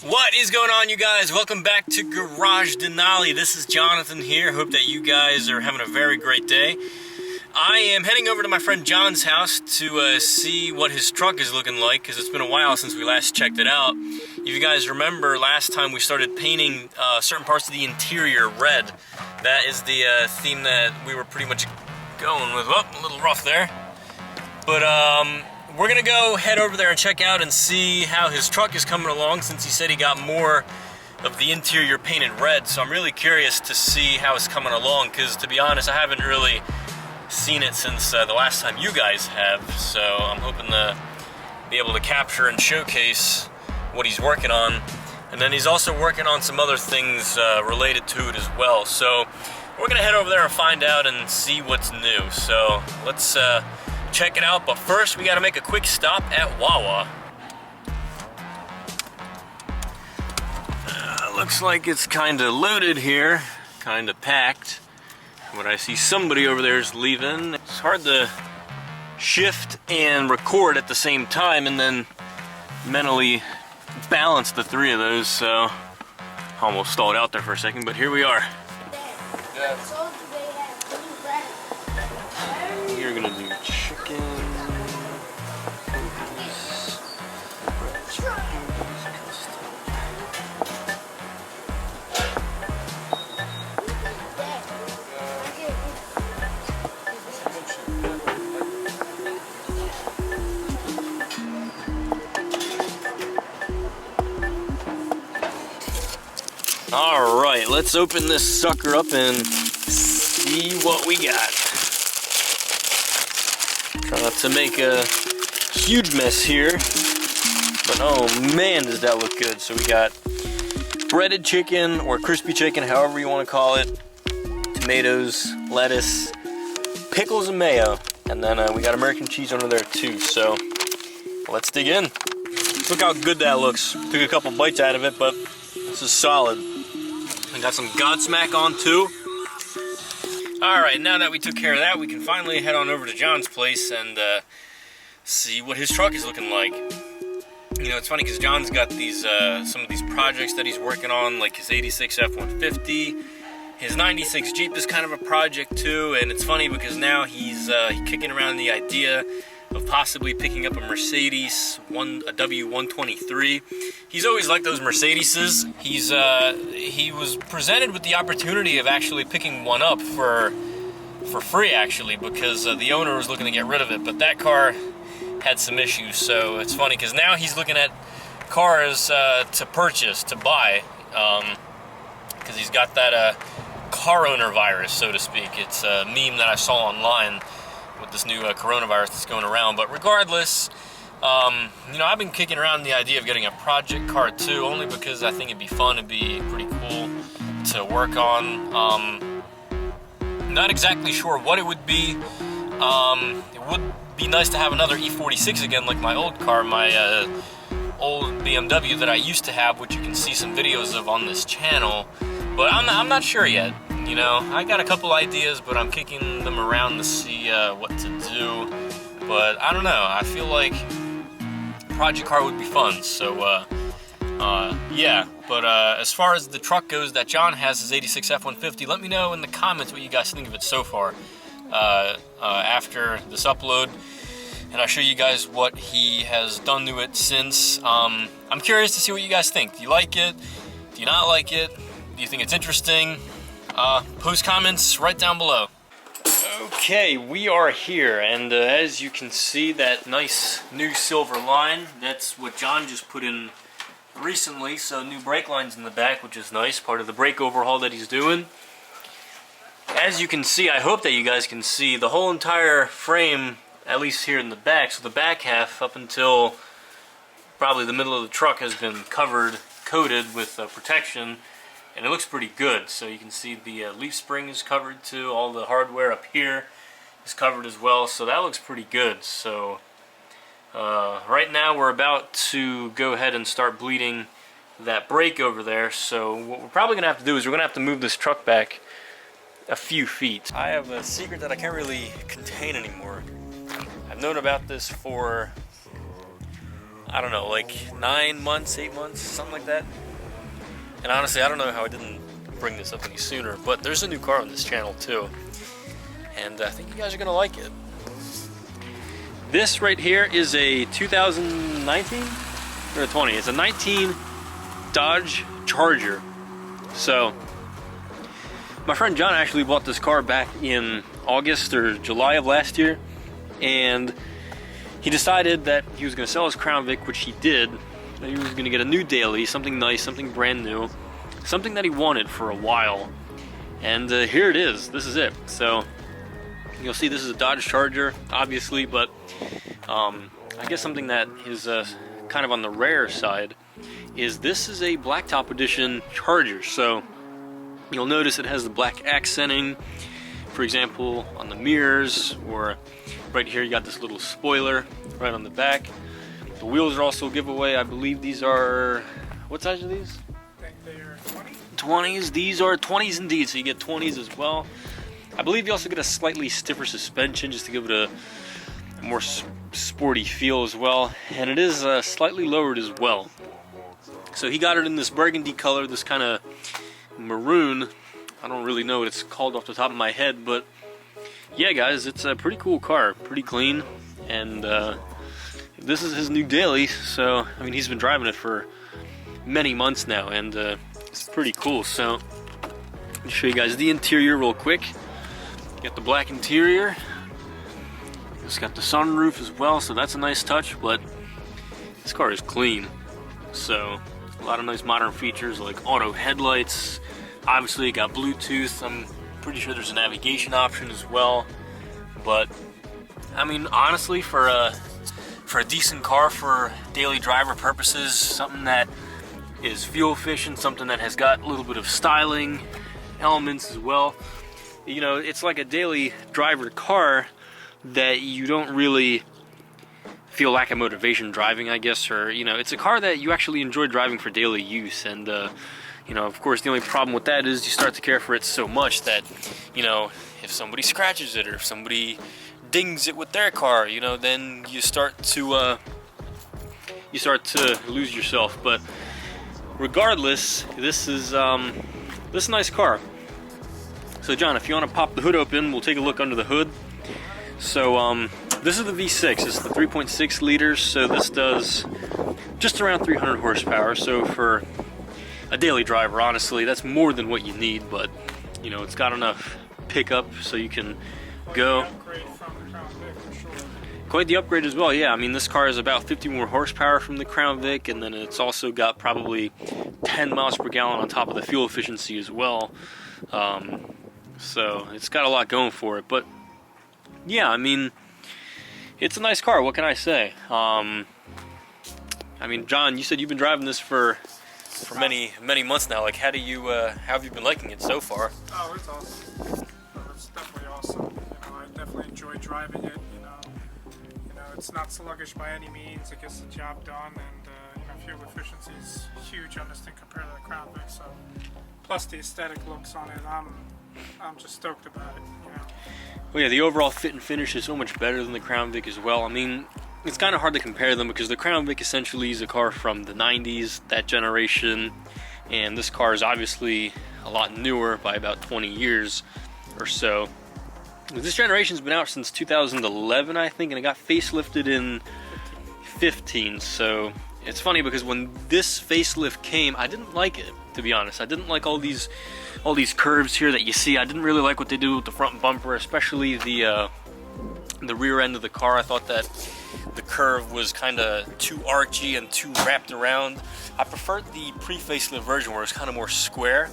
What is going on, you guys? Welcome back to Garage Denali. This is Jonathan here. Hope that you guys are having a very great day. I am heading over to my friend John's house to see what his truck is looking like, because it's been a while since we last checked it out. If you guys remember, last time we started painting certain parts of the interior red. That is the theme that we were pretty much going with. Oh, a little rough there. But we're gonna go head over there and check out and see how his truck is coming along, since he said he got more of the interior painted red. So I'm really curious to see how it's coming along, because to be honest, I haven't really seen it since the last time you guys have. So I'm hoping to be able to capture and showcase what he's working on. And then he's also working on some other things related to it as well. So we're gonna head over there and find out and see what's new. So let's check it out, but first we gotta make a quick stop at Wawa. Looks like it's kinda loaded here, kinda packed. But I see somebody over there is leaving. It's hard to shift and record at the same time and then mentally balance the three of those, so almost stalled out there for a second, but here we are. You're gonna do chicken. All right, let's open this sucker up and see what we got. Try not to make a huge mess here, but oh man, does that look good. So we got breaded chicken or crispy chicken, however you want to call it, tomatoes, lettuce, pickles and mayo, and then we got American cheese under there too. So let's dig in. Look how good that looks. Took a couple bites out of it, but this is solid. I got some Godsmack on too. Alright, now that we took care of that, we can finally head on over to John's place and see what his truck is looking like. You know, it's funny because John's got these some of these projects that he's working on, like his 86 F-150. His 96 Jeep is kind of a project too, and it's funny because now he's kicking around the idea of possibly picking up a Mercedes, a W123. He's always liked those Mercedeses. He was presented with the opportunity of actually picking one up for free, actually, because the owner was looking to get rid of it, but that car had some issues. So it's funny because now he's looking at cars to purchase, to buy, because he's got that car owner virus, so to speak. It's a meme that I saw online with this new coronavirus that's going around. But regardless, you know, I've been kicking around the idea of getting a project car too, only because I think it'd be fun, it'd be pretty cool to work on. Not exactly sure what it would be. It would be nice to have another E46 again, like my old car, my old BMW that I used to have, which you can see some videos of on this channel. But I'm not sure yet. You know, I got a couple ideas, but I'm kicking them around to see what to do. But I don't know, I feel like a project car would be fun. So yeah, but as far as the truck goes that John has, his 86 F-150, let me know in the comments what you guys think of it so far after this upload, and I'll show you guys what he has done to it since. I'm curious to see what you guys think. Do you like it? Do you not like it? Do you think it's interesting? Post comments right down below. Okay, we are here, and as you can see, that nice new silver line, that's what John just put in recently. So new brake lines in the back, which is nice, part of the brake overhaul that he's doing. As you can see, I hope that you guys can see, the whole entire frame, at least here in the back, so the back half up until probably the middle of the truck has been coated with protection. And it looks pretty good. So you can see the leaf spring is covered too. All the hardware up here is covered as well. So that looks pretty good. So right now we're about to go ahead and start bleeding that brake over there. So what we're probably going to have to do is we're going to have to move this truck back a few feet. I have a secret that I can't really contain anymore. I've known about this for I don't know, like 9 months, 8 months, something like that. And honestly, I don't know how I didn't bring this up any sooner, but there's a new car on this channel too. And I think you guys are gonna like it. This right here is a 2019 or 20. It's a 19 Dodge Charger. So my friend John actually bought this car back in August or July of last year, and he decided that he was going to sell his Crown Vic, which he did, and he was going to get a new daily, something nice, something brand new, something that he wanted for a while. And here it is. This is it. So you'll see this is a Dodge Charger, obviously, but I guess something that is kind of on the rare side is this is a blacktop edition Charger. So you'll notice it has the black accenting, for example, on the mirrors, or right here you got this little spoiler right on the back. The wheels are also a giveaway. I believe these are, what size are these? I think they are 20s. These are 20s indeed, so you get 20s as well. I believe you also get a slightly stiffer suspension just to give it a more sporty feel as well, and it is slightly lowered as well. So he got it in this burgundy color, this kind of maroon. I don't really know what it's called off the top of my head, but yeah, guys, it's a pretty cool car, pretty clean, and this is his new daily. So I mean, he's been driving it for many months now, and it's pretty cool. So I'll show you guys the interior real quick. You got the black interior. It's got the sunroof as well, so that's a nice touch, but this car is clean. So a lot of nice modern features like auto headlights. Obviously it got Bluetooth. I'm pretty sure there's a navigation option as well. But I mean, honestly, for a decent car for daily driver purposes, something that is fuel efficient, something that has got a little bit of styling elements as well. You know, it's like a daily driver car that you don't really feel lack of motivation driving, I guess, or, you know, it's a car that you actually enjoy driving for daily use. And you know, of course, the only problem with that is you start to care for it so much that, you know, if somebody scratches it or if somebody dings it with their car, you know, then you start to lose yourself. But regardless, this is a nice car. So John, if you want to pop the hood open, we'll take a look under the hood. So this is the V6. It's the 3.6 liters, so this does just around 300 horsepower. So for a daily driver, honestly, that's more than what you need, but you know, it's got enough pickup so you can go. Quite the upgrade as well, yeah. I mean, this car is about 50 more horsepower from the Crown Vic, and then it's also got probably 10 miles per gallon on top of the fuel efficiency as well. So it's got a lot going for it, but yeah, I mean, it's a nice car. What can I say? I mean, John, you said you've been driving this for many months now. Like, how have you been liking it so far? Oh, it's awesome. It's definitely awesome. You know, I definitely enjoy driving it. You know, it's not sluggish by any means. It gets the job done, and you know, fuel efficiency is huge on this thing compared to the Crown Vic. So, plus the aesthetic looks on it, I'm just stoked about it. You know. Well, yeah, the overall fit and finish is so much better than the Crown Vic as well. I mean, it's kind of hard to compare them because the Crown Vic essentially is a car from the 90s, that generation, and this car is obviously a lot newer by about 20 years or so. This generation's been out since 2011, I think, and it got facelifted in 15. So it's funny because when this facelift came, I didn't like it, to be honest. I didn't like all these curves here that you see. I didn't really like what they did with the front bumper, especially the rear end of the car. I thought that the curve was kind of too archy and too wrapped around. I preferred the pre-facelift version where it was kind of more square.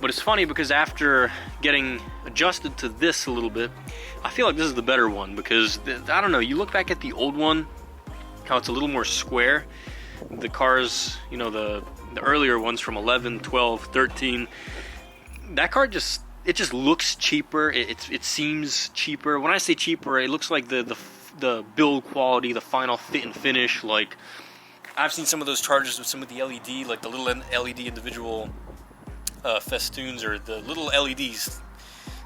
But it's funny because after getting adjusted to this a little bit, I feel like this is the better one because, I don't know, you look back at the old one, how it's a little more square. The cars, you know, the earlier ones from 11, 12, 13, that car just looks cheaper. It seems cheaper. When I say cheaper, it looks like the build quality, the final fit and finish. Like, I've seen some of those Chargers with some of the LED, like the little LED individual festoons, or the little LEDs,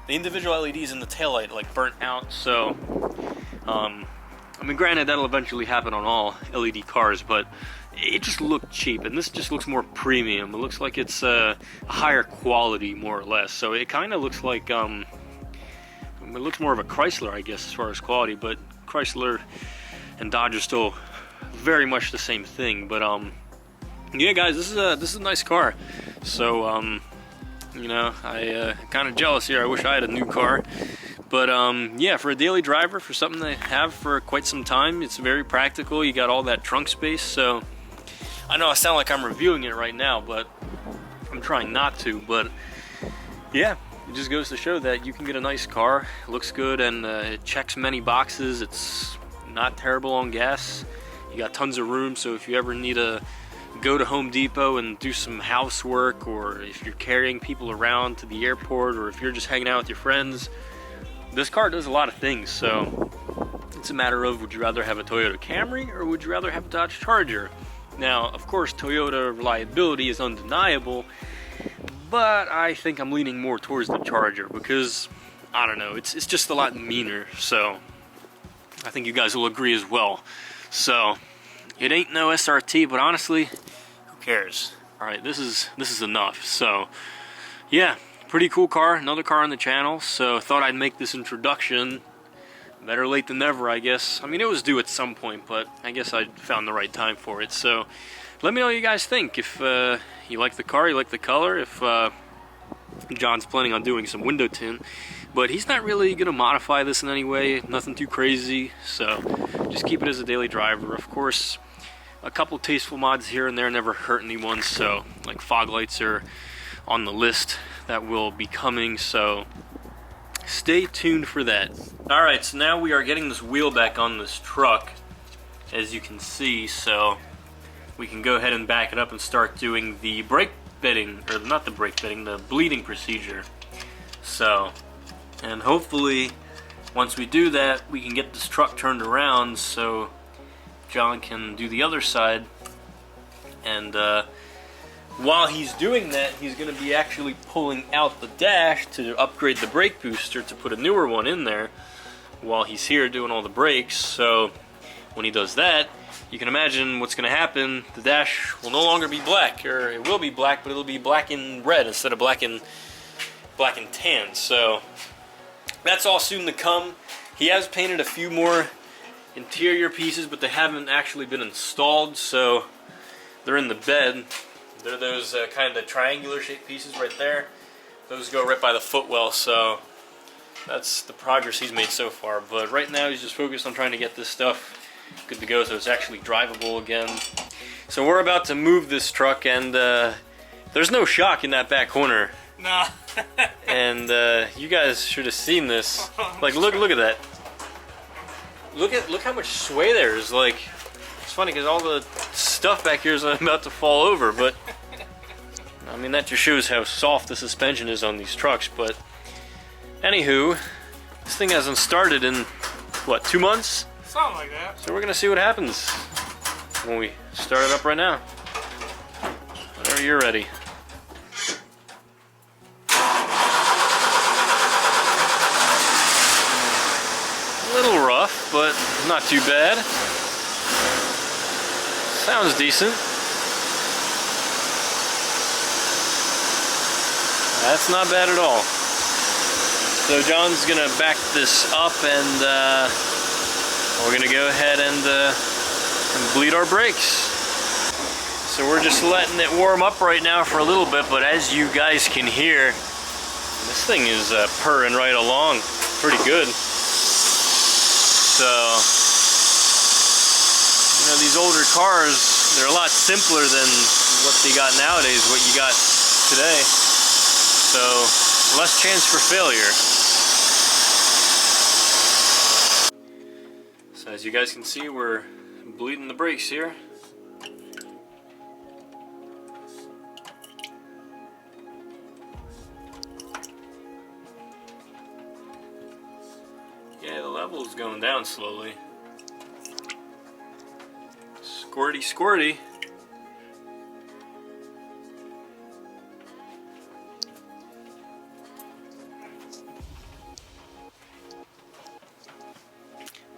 the individual LEDs in the taillight, like burnt out. So I mean, granted, that'll eventually happen on all LED cars, but it just looked cheap, and this just looks more premium. It looks like it's a higher quality, more or less. So it kind of looks like, it looks more of a Chrysler, I guess, as far as quality, but Chrysler and Dodge are still very much the same thing. But yeah, guys, this is a nice car. So you know, I kind of jealous here. I wish I had a new car. But yeah, for a daily driver, for something to have for quite some time, it's very practical. You got all that trunk space. So I know I sound like I'm reviewing it right now, but I'm trying not to. But yeah, it just goes to show that you can get a nice car. It looks good, and it checks many boxes. It's not terrible on gas. You got tons of room, so if you ever need to go to Home Depot and do some housework, or if you're carrying people around to the airport, or if you're just hanging out with your friends, this car does a lot of things. So it's a matter of, would you rather have a Toyota Camry or would you rather have a Dodge Charger? Now, of course, Toyota reliability is undeniable, but I think I'm leaning more towards the Charger because, I don't know, it's just a lot meaner. So I think you guys will agree as well. So it ain't no SRT, but honestly, who cares? All right, this is enough. So yeah, pretty cool car, another car on the channel. So thought I'd make this introduction. Better late than never, I guess. I mean, it was due at some point, but I guess I found the right time for it. So let me know what you guys think. If you like the car, you like the color. If John's planning on doing some window tint, but he's not really gonna modify this in any way, nothing too crazy. So just keep it as a daily driver. Of course, a couple tasteful mods here and there never hurt anyone. So like fog lights are on the list that will be coming, so stay tuned for that. Alright, so now we are getting this wheel back on this truck, as you can see. So we can go ahead and back it up and start doing the brake bitting, or not the brake bitting, the bleeding procedure. So, and hopefully once we do that, we can get this truck turned around so John can do the other side. And while he's doing that, he's going to be actually pulling out the dash to upgrade the brake booster to put a newer one in there while he's here doing all the brakes. So when he does that, you can imagine what's going to happen. The dash will no longer be black, or it will be black, but it'll be black and red instead of black and tan. So that's all soon to come. He has painted a few more interior pieces, but they haven't actually been installed, so they're in the bed. They're those kind of triangular shaped pieces right there. Those go right by the footwell, so that's the progress he's made so far. But right now he's just focused on trying to get this stuff good to go so it's actually drivable again. So we're about to move this truck, and there's no shock in that back corner. Nah. And you guys should have seen this. Like, look at that. Look how much sway there is. Like, it's funny because all the stuff back here is about to fall over, but I mean, that just shows how soft the suspension is on these trucks. But anywho, this thing hasn't started in what, 2 months? Something like that. So we're gonna see what happens when we start it up right now. Whenever you're ready. A little rough, but not too bad. Sounds decent. That's not bad at all. So John's gonna back this up, and we're gonna go ahead and bleed our brakes. So we're just letting it warm up right now for a little bit, but as you guys can hear, this thing is purring right along pretty good. So, you know, these older cars, they're a lot simpler than what they got nowadays, what you got today. So, less chance for failure. So as you guys can see, we're bleeding the brakes here. Yeah, the level is going down slowly. Squirty, squirty.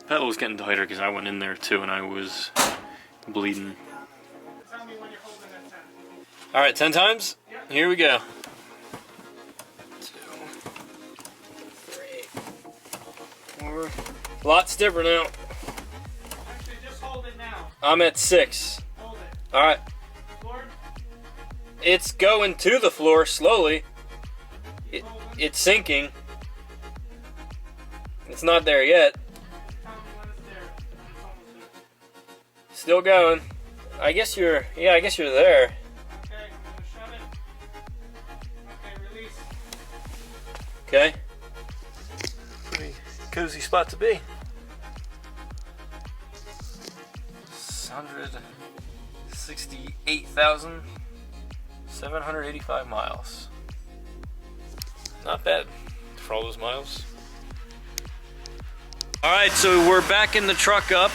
pedal was getting tighter because I went in there too and I was bleeding. Tell me when you're holding at 10. Alright, 10 times? Yep. Here we go. 2, 3, 4. A lot stiffer now. Actually, just hold it now. I'm at 6. Hold it. Alright. Floor? It's going to the floor slowly. It's sinking. It's not there yet. Tell me when it's there. It's almost there. Still going. I guess you're there. Okay, I'm gonna shove it. Okay, release. Okay. Pretty cozy spot to be. 168,785 miles. Not bad for all those miles. Alright, so we're backing the truck up,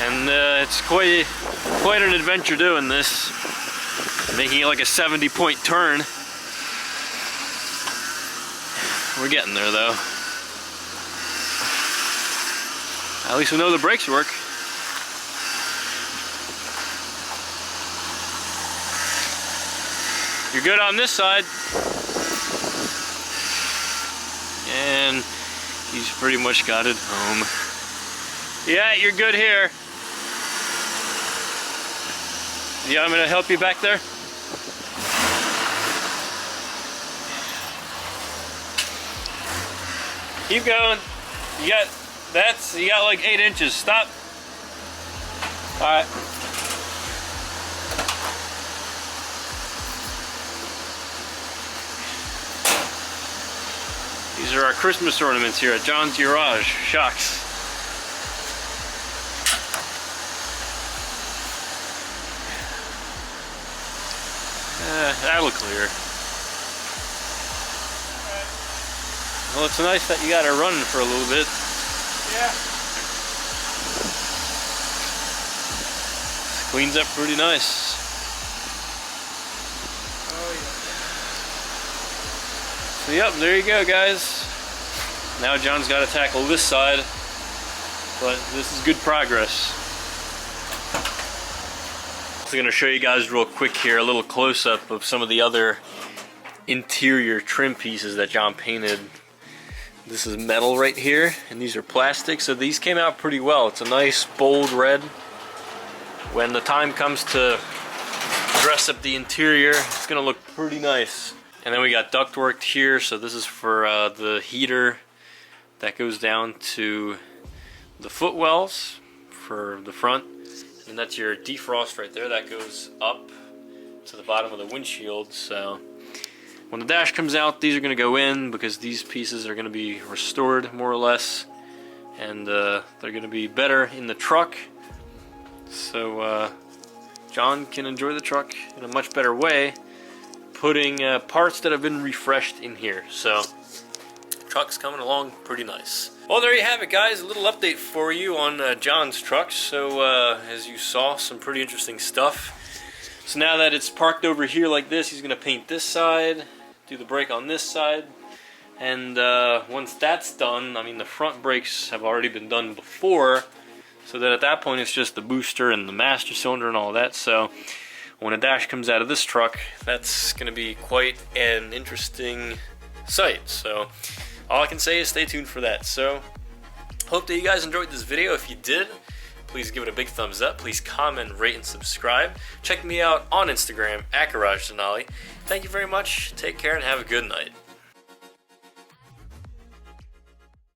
and it's quite an adventure doing this. Making it like a 70-point turn. We're getting there though. At least we know the brakes work. You're good on this side. And he's pretty much got it home. Yeah, you're good here. Yeah, I'm gonna help you back there. Keep going. You got like 8 inches. Stop. All right. These are our Christmas ornaments here at John's Garage. Shocks. That'll clear. Well, it's nice that you got it running for a little bit. Yeah. Cleans up pretty nice. Oh yeah. So yep, there you go, guys. Now John's got to tackle this side, but this is good progress. I'm going to show you guys real quick here a little close-up of some of the other interior trim pieces that John painted. This is metal right here, and these are plastic, so these came out pretty well. It's a nice bold red. When the time comes to dress up the interior, it's gonna look pretty nice. And then we got ductwork here, so this is for the heater that goes down to the footwells for the front. And that's your defrost right there that goes up to the bottom of the windshield. So when the dash comes out, these are going to go in because these pieces are going to be restored more or less, and they're going to be better in the truck, so John can enjoy the truck in a much better way, putting parts that have been refreshed in here. So truck's coming along pretty nice. Well, there you have it, guys. A little update for you on John's truck. So as you saw, some pretty interesting stuff. So now that it's parked over here like this, he's going to paint this side, do the brake on this side, and once that's done, I mean the front brakes have already been done before, so that at that point it's just the booster and the master cylinder and all that. So when a dash comes out of this truck, that's going to be quite an interesting sight. So all I can say is stay tuned for that. So hope that you guys enjoyed this video. If you did, please give it a big thumbs up. Please comment, rate, and subscribe. Check me out on Instagram at Garage Denali. Thank you very much. Take care and have a good night.